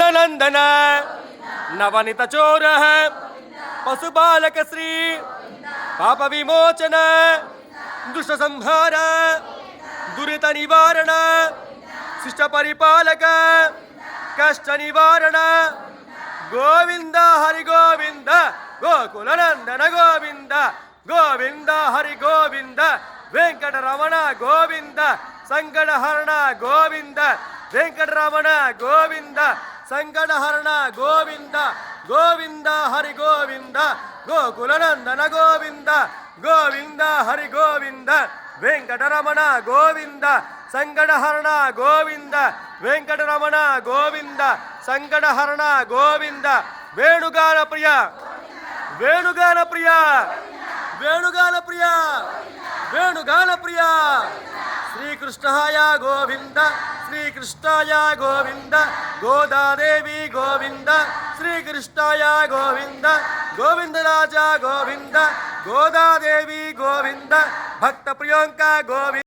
नंदन नवनीत चोर पशुबालक श्री पाप विमोचन दुष्ट संहार दुरित निवारण शिष्ट परिपालक कष्ट निवारण गोविंद हरि गोविंद गोकुल नंदन गोविंद गोविंद हरि गोविंद वेंकटरमण गोविंद संकटहरण गोविंद वेंकटरमण गोविंद संकटहरण गोविंद गोविंद हरि गोविंद गोकुल नंदन गोविंद गोविंद हरि गोविंद वेंकटरमण गोविंद संकटहरण गोविंद वेंकटरमण गोविंद संकटहरण गोविंद वेणुगान प्रिय वेणुगान प्रिय वेणुगान प्रिय वेणुगान प्रिय श्रीकृष्णाय गोविंद श्रीकृष्णाय गोविंद गोदादेवी गोविंद श्रीकृष्णाय गोविंद गोविंद राजा गोविंद गोदादेवी गोविंद भक्त प्रियंका गोविंद।